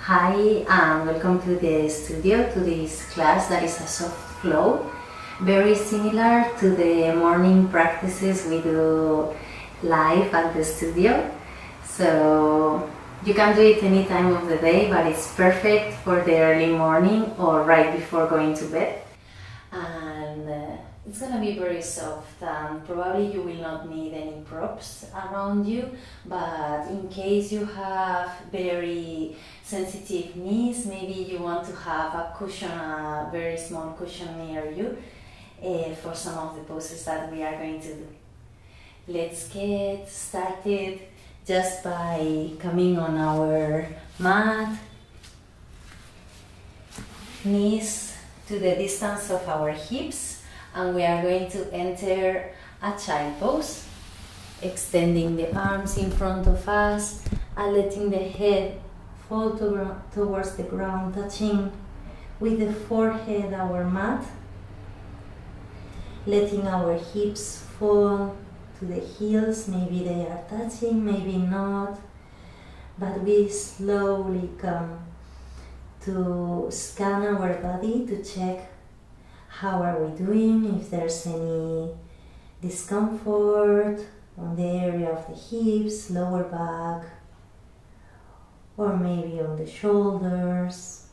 Hi and welcome to the studio, to this class that is a soft flow, very similar to the morning practices we do live at the studio. So you can do it any time of the day, but it's perfect for the early morning or right before going to bed. And it's gonna be very soft, and probably you will not need any props around you, but in case you have very sensitive knees, maybe you want to have a cushion, a very small cushion near you for some of the poses that we are going to do. Let's get started just by coming on our mat, knees to the distance of our hips, and we are going to enter a child pose, extending the arms in front of us and letting the head fall towards the ground, touching with the forehead our mat, letting our hips fall to the heels. Maybe they are touching, maybe not, but we slowly come to scan our body to check how are we doing, if there's any discomfort on the area of the hips, lower back, or maybe on the shoulders.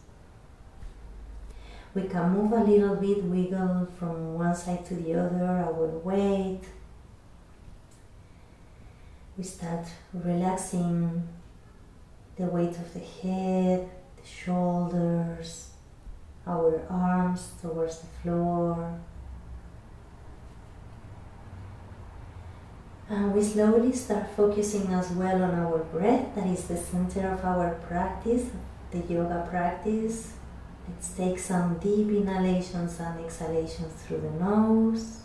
We can move a little bit, wiggle from one side to the other, our weight. We start relaxing the weight of the head, the shoulders, our arms towards the floor. And we slowly start focusing as well on our breath, that is the center of our practice, the yoga practice. Let's take some deep inhalations and exhalations through the nose.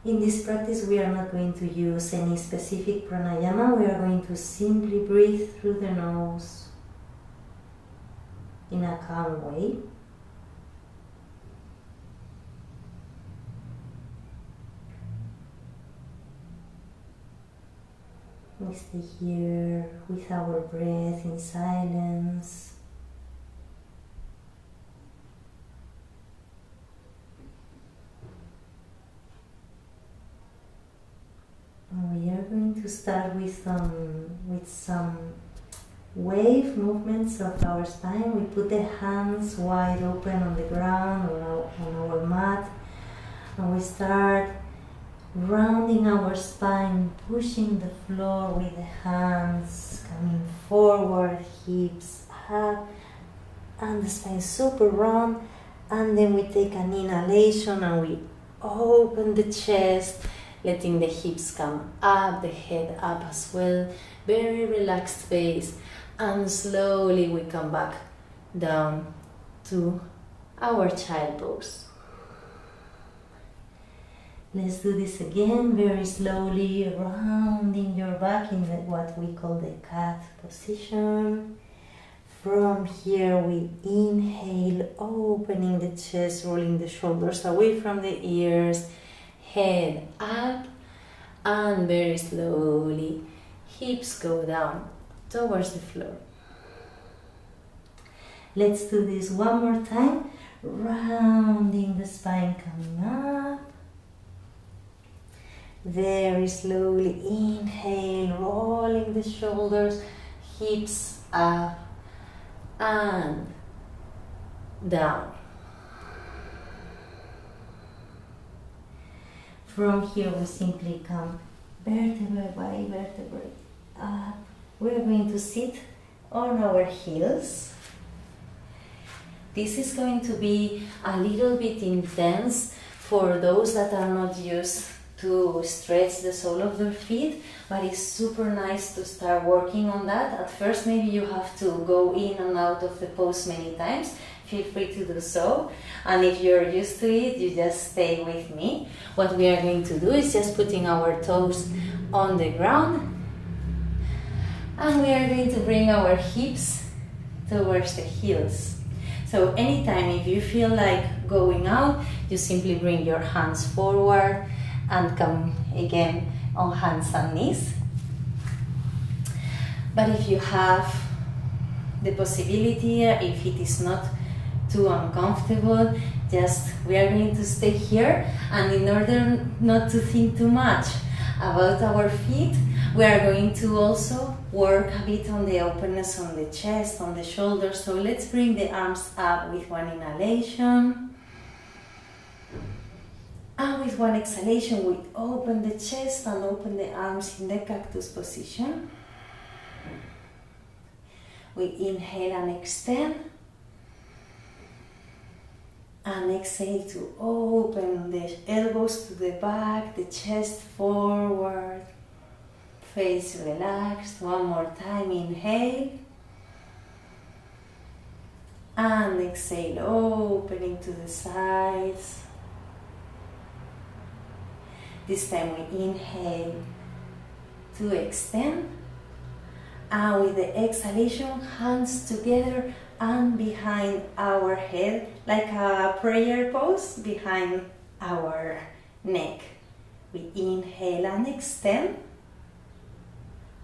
In this practice we are not going to use any specific pranayama, we are going to simply breathe through the nose in a calm way. We stay here with our breath in silence. And we are going to start with some wave movements of our spine. We put the hands wide open on the ground or on our mat, and we start rounding our spine, pushing the floor with the hands, coming forward, hips up, and the spine super round. And then we take an inhalation and we open the chest, letting the hips come up, the head up as well, very relaxed face. And slowly we come back down to our child pose. Let's do this again, very slowly, rounding your back in what we call the cat position. From here we inhale, opening the chest, rolling the shoulders away from the ears, head up, and very slowly hips go down towards the floor. Let's do this one more time, rounding the spine, coming up. Very slowly inhale, rolling the shoulders, hips up and down. From here we simply come vertebrae by vertebrae up. We're going to sit on our heels. This is going to be a little bit intense for those that are not used to stretch the sole of their feet, but it's super nice to start working on that. At first maybe you have to go in and out of the pose many times. Feel free to do so, and if you're used to it, you just stay with me. What we are going to do is just putting our toes on the ground, and we are going to bring our hips towards the heels. So anytime if you feel like going out, you simply bring your hands forward and come again on hands and knees. But if you have the possibility, if it is not too uncomfortable, just we are going to stay here, and in order not to think too much about our feet, we are going to also work a bit on the openness on the chest, on the shoulders. So let's bring the arms up with one inhalation, and with one exhalation we open the chest and open the arms in the cactus position. We inhale and extend, and exhale to open the elbows to the back, the chest forward, face relaxed. One more time, inhale, and exhale, opening to the sides. This time we inhale to extend, and with the exhalation, hands together and behind our head, like a prayer pose behind our neck. We inhale and extend,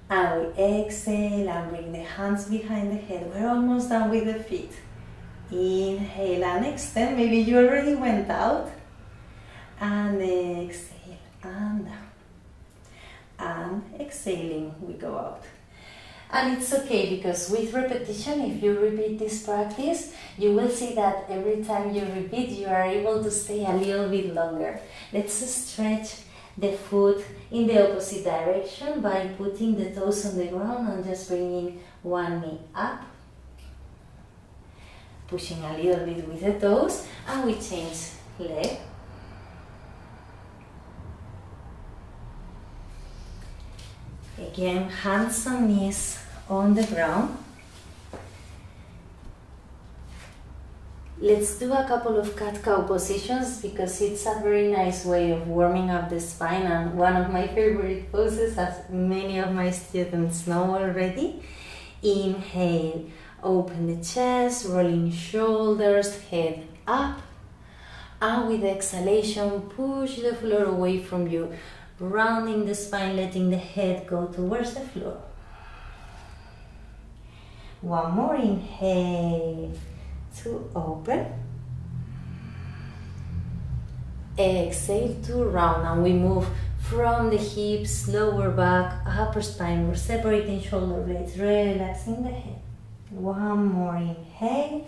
and we exhale and bring the hands behind the head. We're almost done with the feet. Inhale and extend. Maybe you already went out. And exhale and down. And exhaling, we go out. And it's okay, because with repetition, if you repeat this practice, you will see that every time you repeat, you are able to stay a little bit longer. Let's stretch the foot in the opposite direction by putting the toes on the ground and just bringing one knee up. Pushing a little bit with the toes, and we change leg. Again, hands and knees on the ground. Let's do a couple of cat-cow positions, because it's a very nice way of warming up the spine, and one of my favorite poses, as many of my students know already. Inhale, open the chest, rolling shoulders, head up, and with exhalation, push the floor away from you, rounding the spine, letting the head go towards the floor. One more, inhale to open. Exhale to round, and we move from the hips, lower back, upper spine. We're separating shoulder blades, relaxing the head. One more, inhale.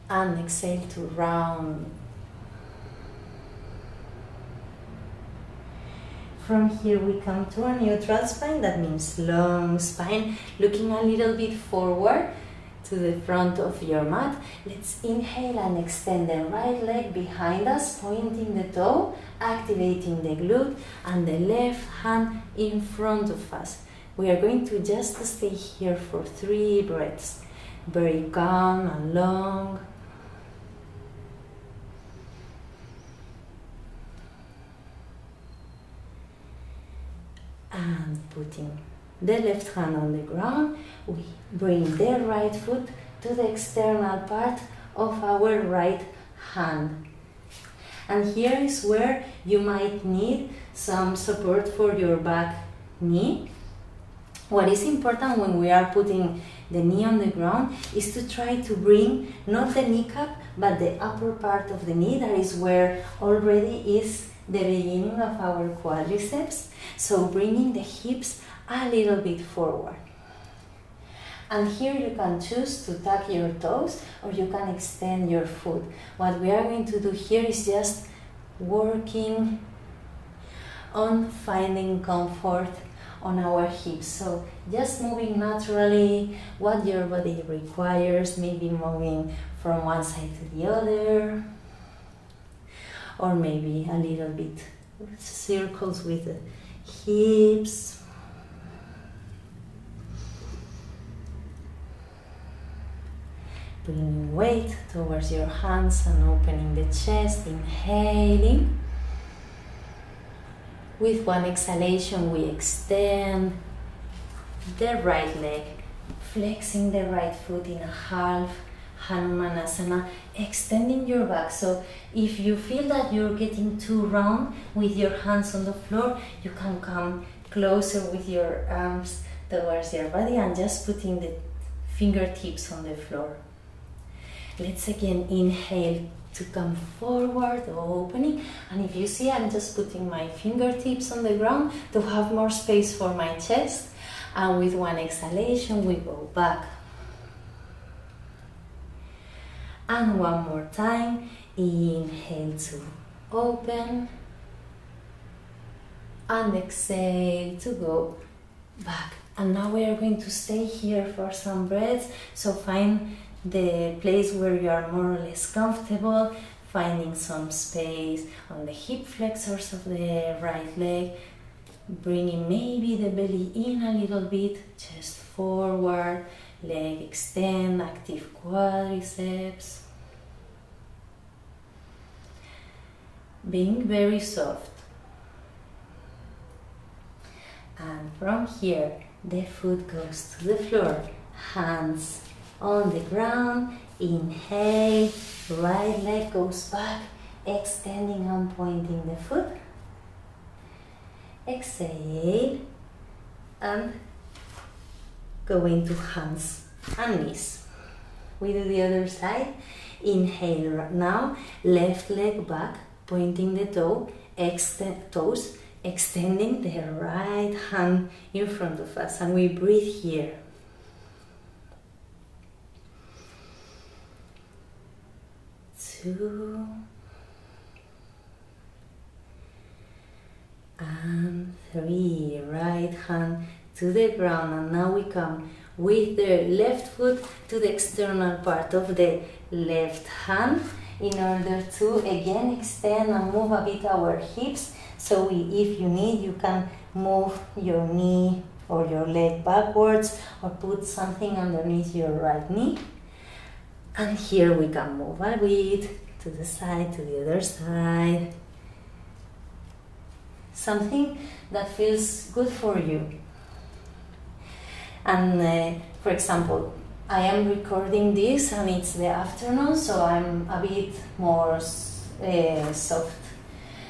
And exhale to round. From here we come to a neutral spine. That means long spine, looking a little bit forward to the front of your mat. Let's inhale and extend the right leg behind us, pointing the toe, activating the glute, and the left hand in front of us. We are going to just stay here for 3 breaths. Very calm and long. And putting the left hand on the ground, we bring the right foot to the external part of our right hand. And here is where you might need some support for your back knee. What is important when we are putting the knee on the ground is to try to bring not the kneecap, but the upper part of the knee. That is where already is the beginning of our quadriceps. So bringing the hips a little bit forward. And here you can choose to tuck your toes, or you can extend your foot. What we are going to do here is just working on finding comfort on our hips. So just moving naturally what your body requires, maybe moving from one side to the other, or maybe a little bit circles with the hips. Bringing weight towards your hands and opening the chest, inhaling. With one exhalation, we extend the right leg, flexing the right foot in a half Hanumanasana, extending your back. So if you feel that you're getting too round with your hands on the floor, you can come closer with your arms towards your body and just putting the fingertips on the floor. Let's again inhale to come forward, opening, and if you see, I'm just putting my fingertips on the ground to have more space for my chest, and with one exhalation we go back. And one more time, inhale to open, and exhale to go back. And now we are going to stay here for some breaths, so find the place where you are more or less comfortable, finding some space on the hip flexors of the right leg, bringing maybe the belly in a little bit, chest forward, leg extend, active quadriceps. Being very soft. And from here, the foot goes to the floor, hands on the ground, inhale, right leg goes back, extending and pointing the foot. Exhale, and go into hands and knees. We do the other side. Inhale now, left leg back, pointing the toes, extending the right hand in front of us, and we breathe here. 2 and 3. Right hand to the ground, and now we come with the left foot to the external part of the left hand in order to again extend and move a bit our hips. So if you need, you can move your knee or your leg backwards or put something underneath your right knee. And here we can move a bit to the side, to the other side. Something that feels good for you. And for example, I am recording this and it's the afternoon, so I'm a bit more soft.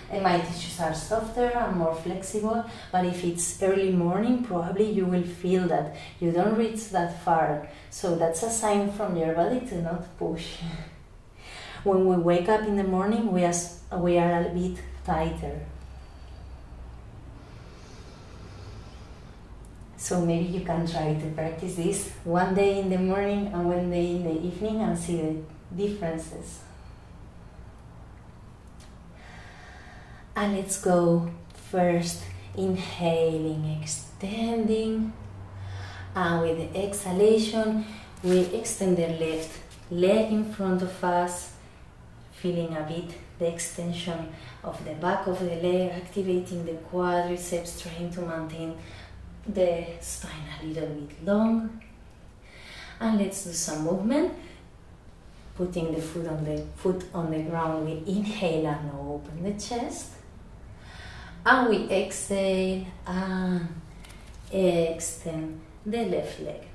My tissues are softer and more flexible, but if it's early morning, probably you will feel that you don't reach that far. So that's a sign from your body to not push. When we wake up in the morning, we are a bit tighter. So maybe you can try to practice this one day in the morning and one day in the evening and see the differences. And let's go first, inhaling, extending, and with the exhalation, we extend the left leg in front of us, feeling a bit the extension of the back of the leg, activating the quadriceps, trying to maintain the spine a little bit long. And let's do some movement. Putting the foot on the ground, we inhale and open the chest. And we exhale and extend the left leg.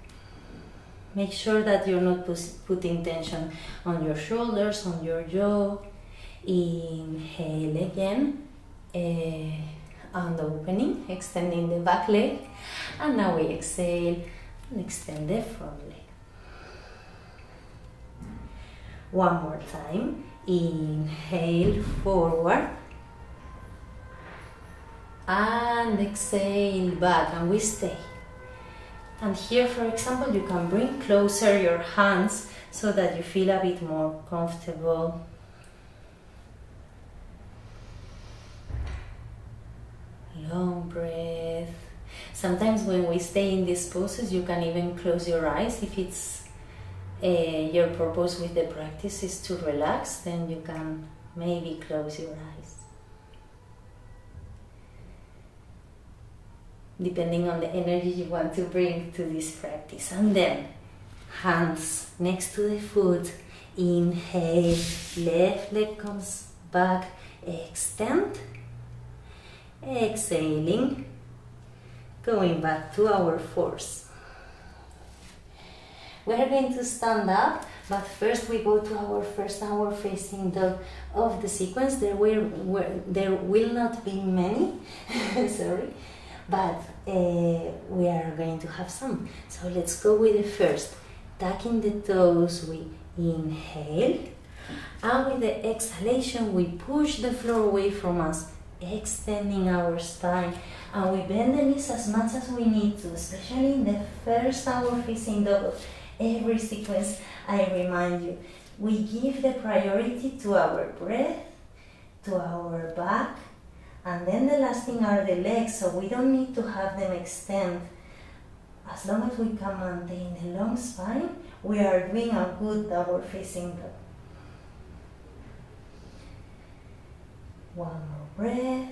Make sure that you're not putting tension on your shoulders, on your jaw. Inhale again and opening, extending the back leg. And now we exhale and extend the front leg. One more time. Inhale forward. And exhale back, and we stay. And here, for example, you can bring closer your hands so that you feel a bit more comfortable. Long breath. Sometimes when we stay in these poses, you can even close your eyes. If it's your purpose with the practice is to relax, then you can maybe close your eyes. Depending on the energy you want to bring to this practice. And then, hands next to the foot. Inhale, left leg comes back, extend. Exhaling, going back to our force. We are going to stand up, but first we go to our first downward facing dog of the sequence. There will not be many, sorry. but we are going to have some. So let's go with the first. Tucking the toes, we inhale, and with the exhalation we push the floor away from us, extending our spine, and we bend the knees as much as we need to, especially in the first downward facing dog of every sequence. I remind you, we give the priority to our breath, to our back, and then the last thing are the legs, so we don't need to have them extend. As long as we can maintain the long spine, we are doing a good downward facing dog. One more breath.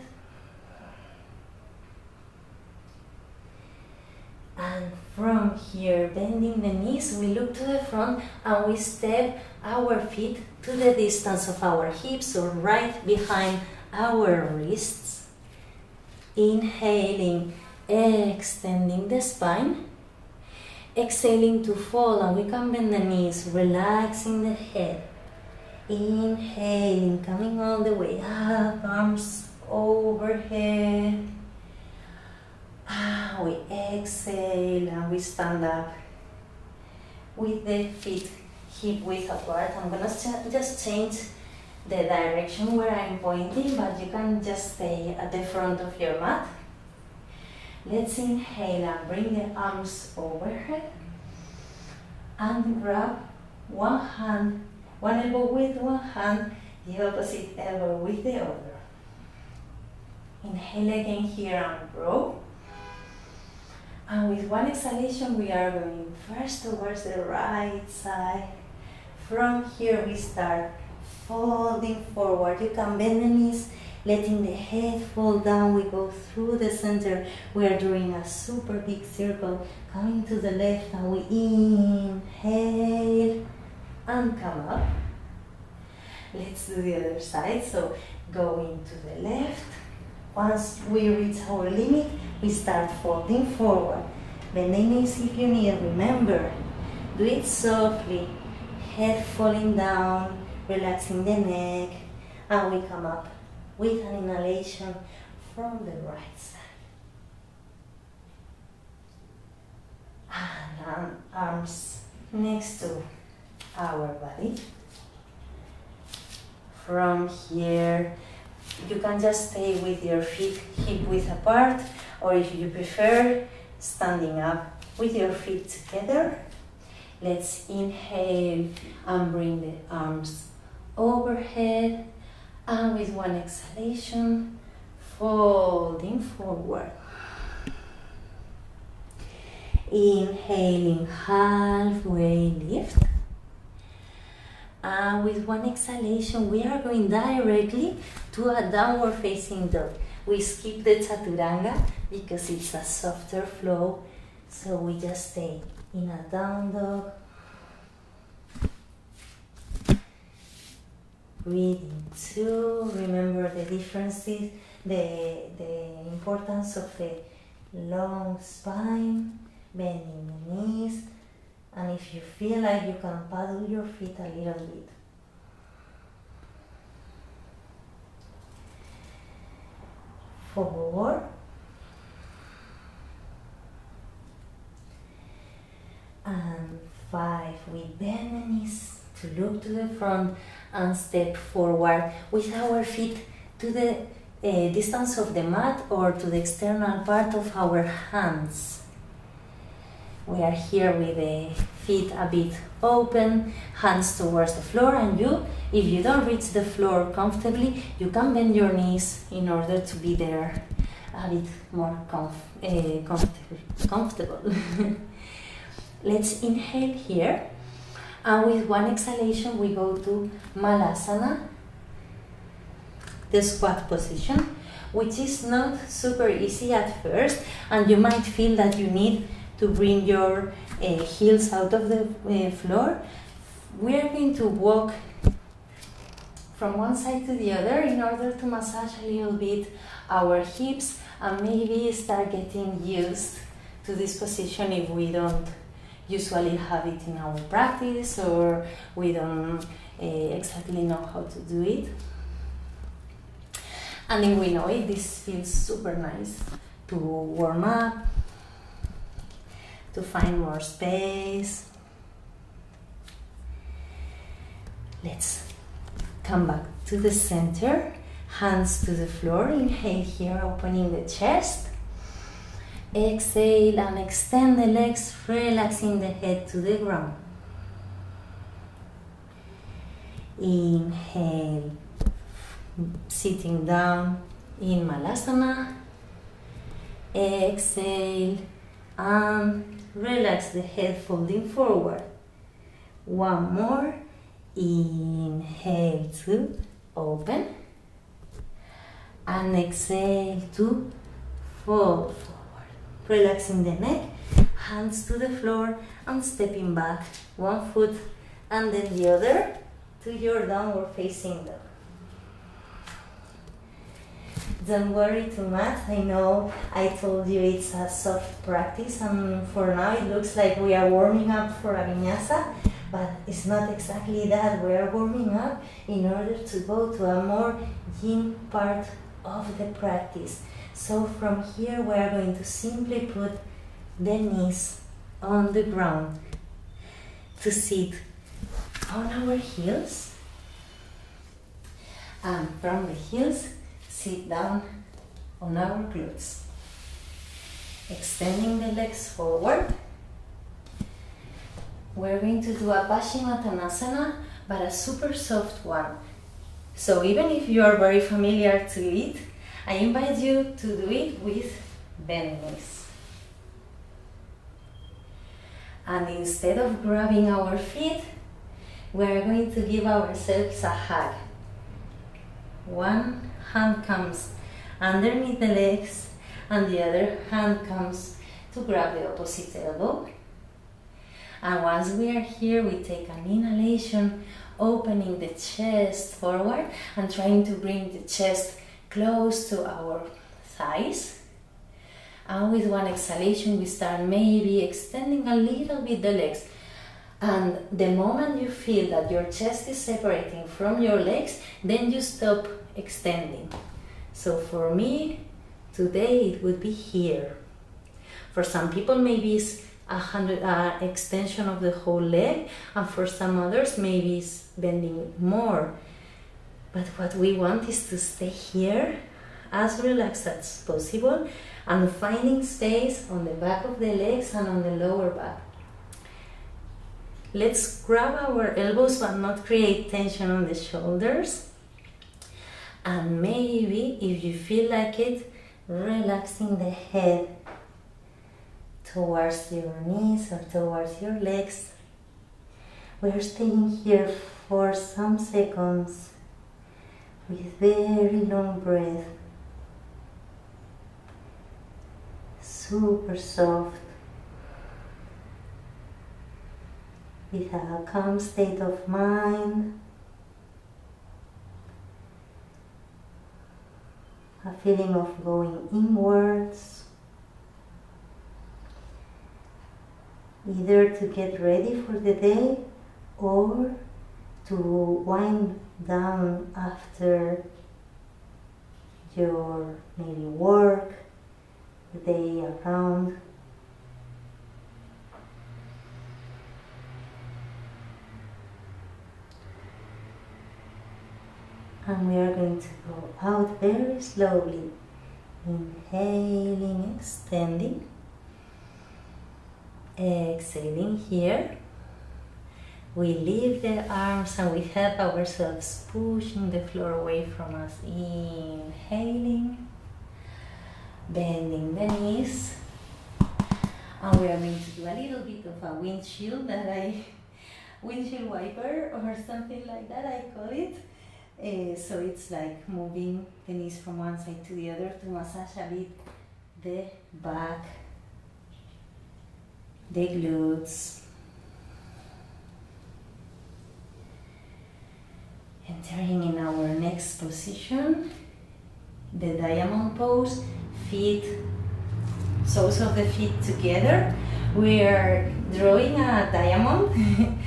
And from here, bending the knees, we look to the front and we step our feet to the distance of our hips or right behind our wrists. Inhaling, extending the spine. Exhaling to fall, and we can bend the knees, relaxing the head. Inhaling, coming all the way up, arms overhead. We exhale and we stand up with the feet hip width apart. I'm gonna just change the direction where I'm pointing, but you can just stay at the front of your mat. Let's inhale and bring the arms overhead and grab one hand, one elbow with one hand, the opposite elbow with the other. Inhale again here and row. And with one exhalation, we are going first towards the right side. From here, we start folding forward. You can bend the knees, letting the head fall down. We go through the center. We are doing a super big circle, coming to the left, and we inhale and come up. Let's do the other side. So going to the left. Once we reach our limit, we start folding forward. Bend the knees if you need. Remember, do it softly. Head falling down, relaxing the neck, and we come up with an inhalation from the right side. And arms next to our body. From here, you can just stay with your feet hip width apart, or if you prefer, standing up with your feet together. Let's inhale and bring the arms overhead, and with one exhalation, folding forward. Inhaling, halfway lift. And with one exhalation, we are going directly to a downward facing dog. We skip the chaturanga because it's a softer flow, so we just stay in a down dog. Breathing two. Remember the differences, the importance of the long spine, bending the knees. And if you feel like you can paddle your feet a little bit. Forward. And 5. We bend the knees to look to the front and step forward with our feet to the distance of the mat or to the external part of our hands. We are here with the feet a bit open, hands towards the floor, and if you don't reach the floor comfortably, you can bend your knees in order to be there a bit more comfortable. Let's inhale here, and with one exhalation we go to Malasana, the squat position, which is not super easy at first, and you might feel that you need to bring your heels out of the floor. We are going to walk from one side to the other in order to massage a little bit our hips and maybe start getting used to this position if we don't usually have it in our practice or we don't exactly know how to do it. And if we know it, this feels super nice to warm up, to find more space. Let's come back to the center, hands to the floor. Inhale here, opening the chest. Exhale and extend the legs, relaxing the head to the ground. Inhale, sitting down in Malasana. Exhale and relax the head, folding forward. One more. Inhale to open. And exhale to fold forward. Relaxing the neck, hands to the floor and stepping back. One foot and then the other to your downward facing dog. Don't worry too much. I know I told you it's a soft practice, and for now it looks like we are warming up for a vinyasa, but it's not exactly that. We are warming up in order to go to a more yin part of the practice. So from here we are going to simply put the knees on the ground to sit on our heels, and from the heels sit down on our glutes, extending the legs forward. We're going to do a Paschimottanasana, but a super soft one. So even if you are very familiar to it, I invite you to do it with bent knees. And instead of grabbing our feet, we are going to give ourselves a hug. One hand comes underneath the legs and the other hand comes to grab the opposite elbow. And once we are here, we take an inhalation, opening the chest forward and trying to bring the chest close to our thighs. And with one exhalation, we start maybe extending a little bit the legs. And the moment you feel that your chest is separating from your legs, then you stop extending. So for me, today it would be here. For some people, maybe it's extension of the whole leg, and for some others, maybe it's bending more. But what we want is to stay here as relaxed as possible and finding space on the back of the legs and on the lower back. Let's grab our elbows but not create tension on the shoulders. And maybe, if you feel like it, relaxing the head towards your knees or towards your legs. We're staying here for some seconds with very long breath, super soft, with a calm state of mind, a feeling of going inwards, either to get ready for the day or to wind down after your maybe work, the day around. And we are going to go out very slowly, inhaling, extending, exhaling here. We lift the arms and we help ourselves pushing the floor away from us. Inhaling, bending the knees. And we are going to do a little bit of a windshield wiper or something like that, I call it. So it's like moving the knees from one side to the other to massage a bit the back, the glutes. Entering in our next position, the diamond pose, soles of the feet together. We are drawing a diamond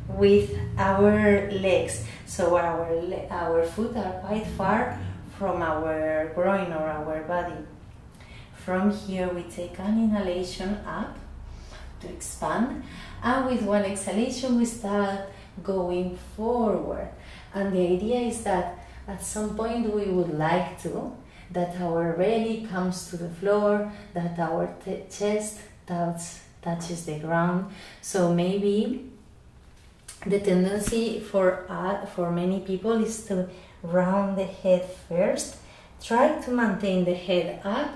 with our legs. So our feet are quite far from our groin or our body. from here we take an inhalation up to expand, and with one exhalation we start going forward. And the idea is that at some point we would like that our belly comes to the floor, that our chest touches the ground. So maybe the tendency for many people is to round the head first. Try to maintain the head up,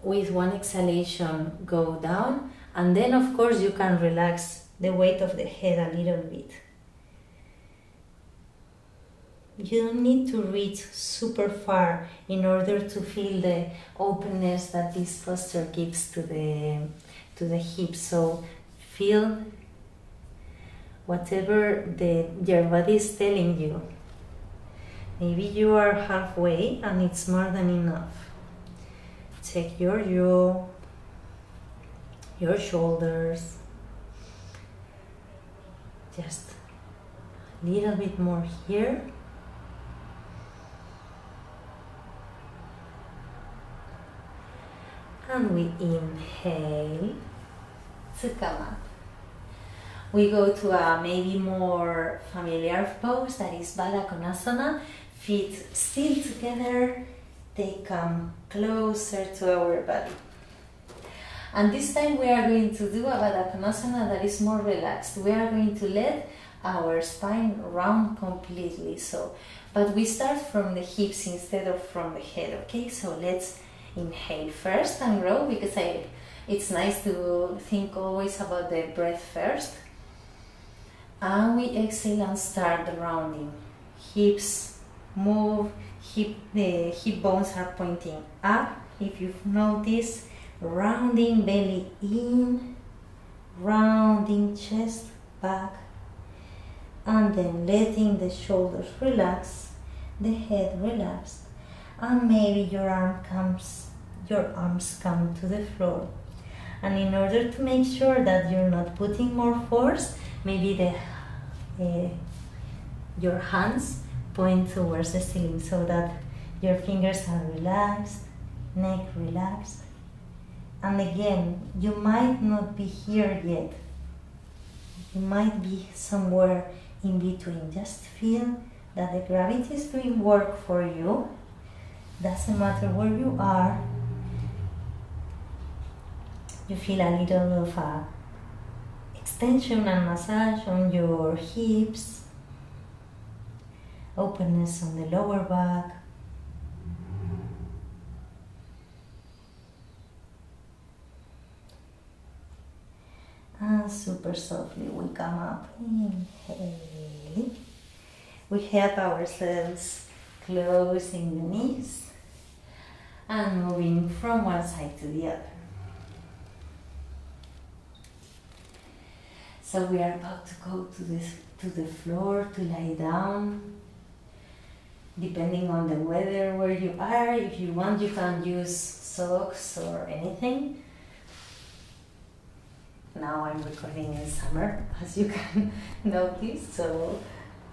with one exhalation go down, and then of course you can relax the weight of the head a little bit. You don't need to reach super far in order to feel the openness that this posture gives to the hips. So feel whatever your body is telling you. Maybe you are halfway and it's more than enough. Check your jaw, your shoulders. Just a little bit more here. And we inhale to come up. We go to a maybe more familiar pose, that is Baddha Konasana. Feet still together, they come closer to our body. And this time we are going to do a Baddha Konasana that is more relaxed. We are going to let our spine round completely. But we start from the hips instead of from the head, okay? So let's inhale first and grow, because it's nice to think always about the breath first. And we exhale and start the rounding. Hips move, the hip bones are pointing up. If you've noticed, rounding belly in, rounding chest back, and then letting the shoulders relax, the head relaxed, and maybe your arms come to the floor. And in order to make sure that you're not putting more force, maybe your hands point towards the ceiling so that your fingers are relaxed, neck relaxed. And again, you might not be here yet. You might be somewhere in between. Just feel that the gravity is doing work for you. Doesn't matter where you are. You feel a little of a extension and massage on your hips, openness on the lower back. And super softly we come up, inhale. We help ourselves closing the knees and moving from one side to the other. So we are about to go to the floor to lie down. Depending on the weather where you are, if you want, you can use socks or anything. Now I'm recording in summer, as you can notice, so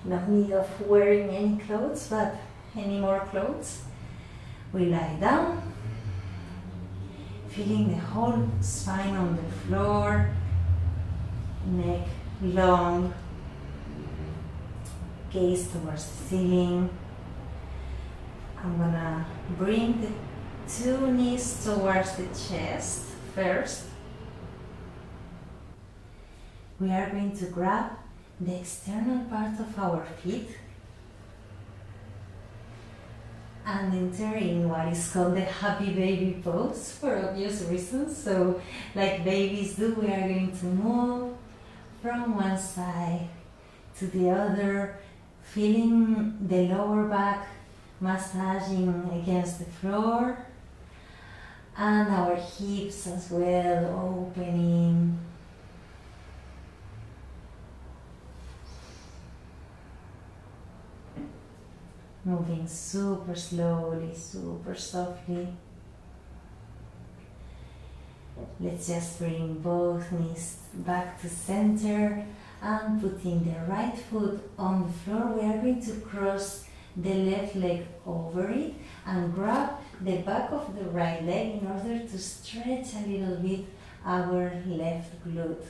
no need of wearing any clothes, but any more clothes. We lie down, feeling the whole spine on the floor, neck long, gaze towards the ceiling. I'm gonna bring the two knees towards the chest first. We are going to grab the external part of our feet and enter in what is called the happy baby pose for obvious reasons. So, like babies do, we are going to move from one side to the other, feeling the lower back massaging against the floor, and our hips as well opening. Moving super slowly, super softly. Let's just bring both knees back to center and putting the right foot on the floor. We are going to cross the left leg over it and grab the back of the right leg in order to stretch a little bit our left glute.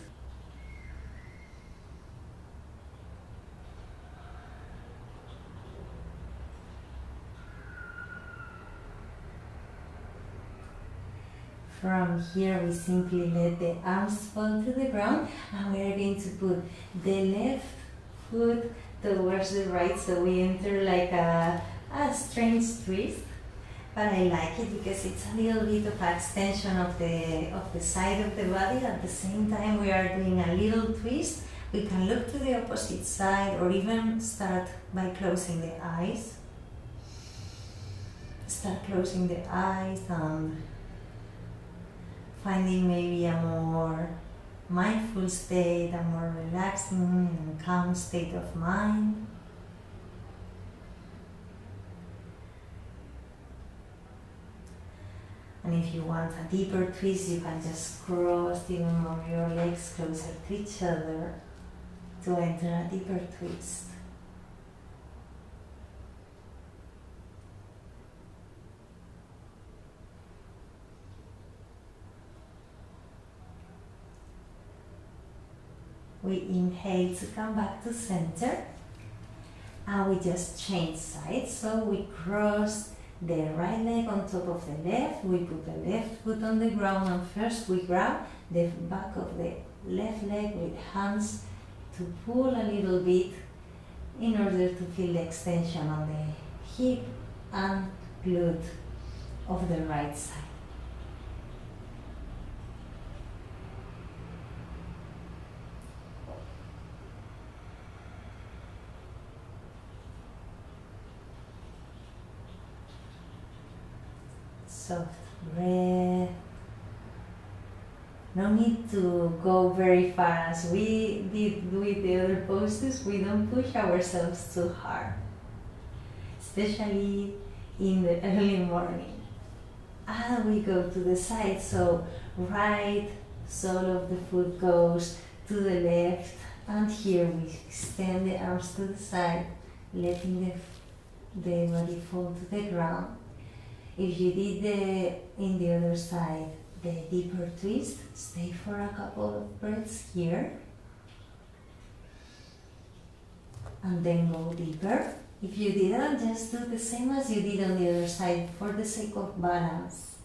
From here, we simply let the arms fall to the ground, and we are going to put the left foot towards the right, so we enter like a strange twist. But I like it because it's a little bit of extension of the side of the body. At the same time, we are doing a little twist. We can look to the opposite side, or even start by closing the eyes. Start closing the eyes and finding maybe a more mindful state, a more relaxing and calm state of mind. And if you want a deeper twist, you can just cross even more your legs closer to each other to enter a deeper twist. We inhale to come back to center, and we just change sides. So we cross the right leg on top of the left, we put the left foot on the ground, and first we grab the back of the left leg with hands to pull a little bit in order to feel the extension on the hip and glute of the right side. Soft breath. No need to go very far as we did with the other poses. We don't push ourselves too hard, especially in the early morning. And we go to the side, so right sole of the foot goes to the left, and here we extend the arms to the side, letting the body fall to the ground. If you did in the other side the deeper twist, stay for a couple of breaths here and then go deeper. If you didn't, just do the same as you did on the other side for the sake of balance.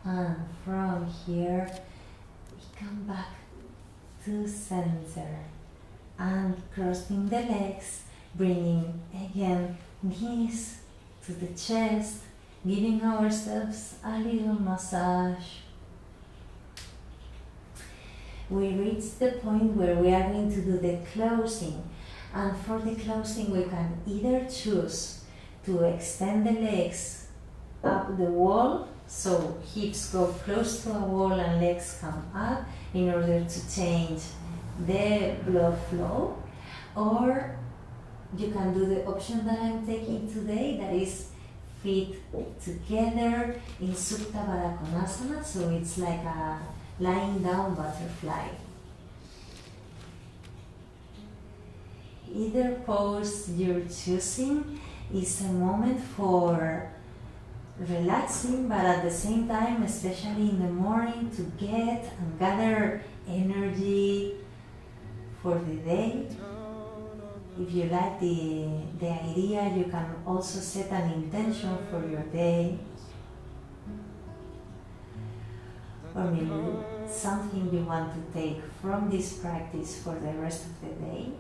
And from here, come back to center and crossing the legs, bringing again knees to the chest, giving ourselves a little massage. We reach the point where we are going to do the closing, and for the closing we can either choose to extend the legs up the wall, so hips go close to a wall and legs come up in order to change the blood flow, or you can do the option that I'm taking today, that is feet together in Supta Baddha Konasana, so it's like a lying down butterfly. Either pose you're choosing is a moment for relaxing, but at the same time, especially in the morning, to get and gather energy for the day. If you like the idea, you can also set an intention for your day, or maybe something you want to take from this practice for the rest of the day.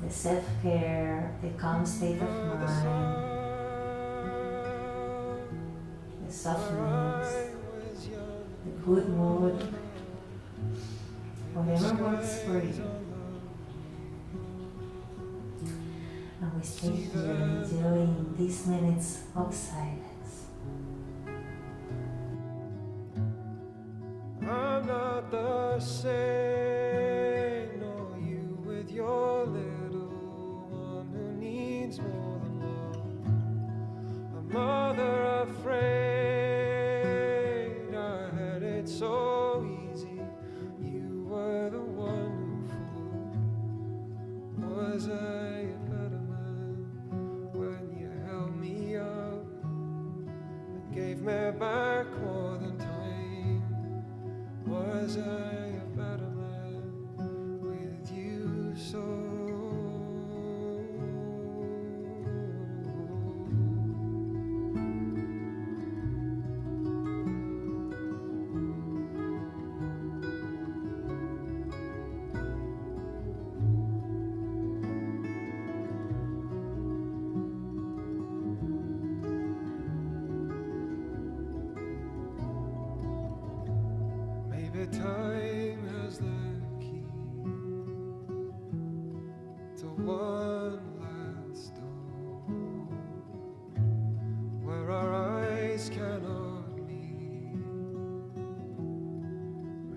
The self-care, the calm state of mind, the softness, the good mood, whatever works for you. And we stay here enjoying these minutes of silence. I'm not the same, no, you with your little one who needs more than love. A mother afraid back more than time. Was I a better man with you so? Maybe time has the key to one last door where our eyes cannot meet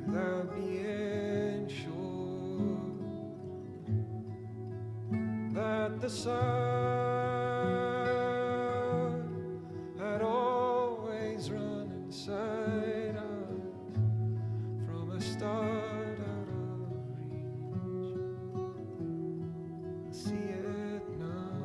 without being sure that the sun had always run inside us from a start out of reach. See it now.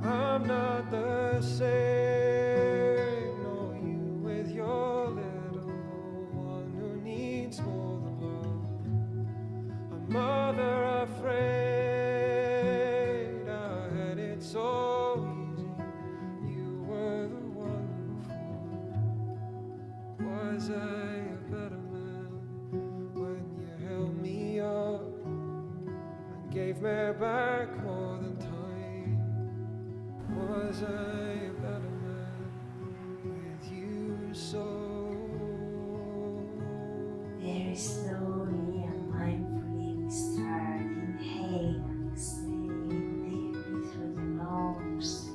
I'm not the same, nor you with your little one who needs more than love. A mother afraid I had it so easy. You were the one who fought. Was I a better man when you held me up and gave me back more than time? Was I a better man with you so? Very slowly and mindfully we start inhaling and exhaling deeply through the nose.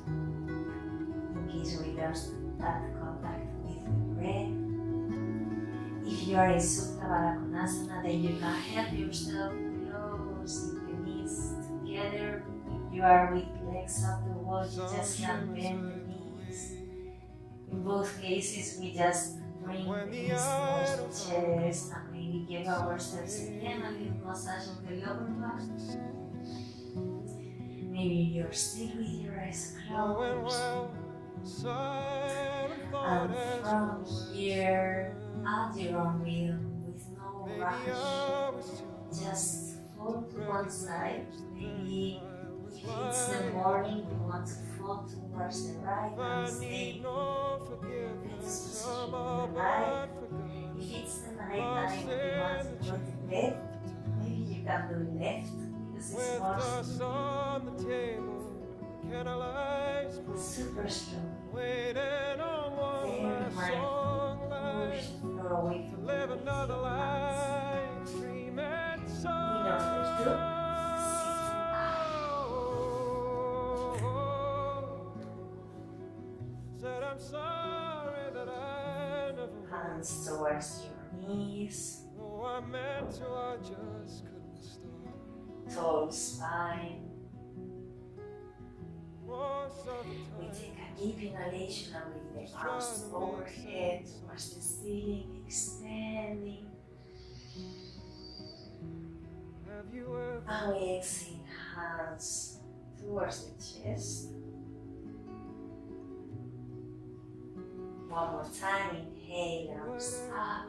In case we lost that contact with the breath. If you are in Supta Baddha Konasana, then you can help yourself closing the knees together. If you are with legs up the wall, you just can bend the knees. In both cases, we just bring the knees close to the chest and maybe give ourselves again a little massage of the lower back. Maybe you're still with your eyes closed. And from here, at your own rhythm, with no rush, just fall to one side. Maybe if it's the morning, you want to fall towards the right and stay in this position on the right. If it's the night time and you want to go to bed, maybe you can do left because it's more super slow. Very mindful. Push the floor away from you with your hands. In order to sit I'm sorry that I never hands towards your knees, know I meant to, I just couldn't stop. tall spine. Most of the We time, take a deep inhalation and bring the arms overhead towards the ceiling, extending. have you ever And we exhale, hands towards the chest. One more time, inhale, arms up,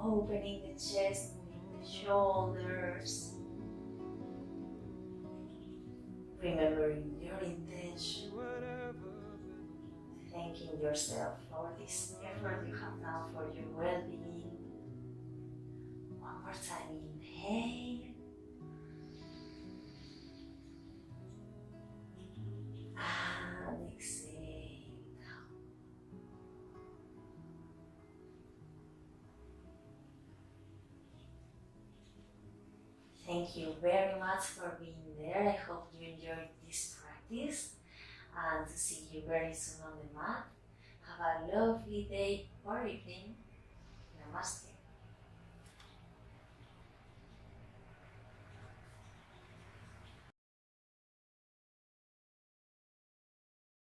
opening the chest, moving the shoulders. Remembering your intention, whatever thanking yourself for this effort you have done for your well-being. One more time, inhale. And exhale. Thank you very much for being there. I hope you enjoyed this practice and to see you very soon on the mat. Have a lovely day or evening. Namaste.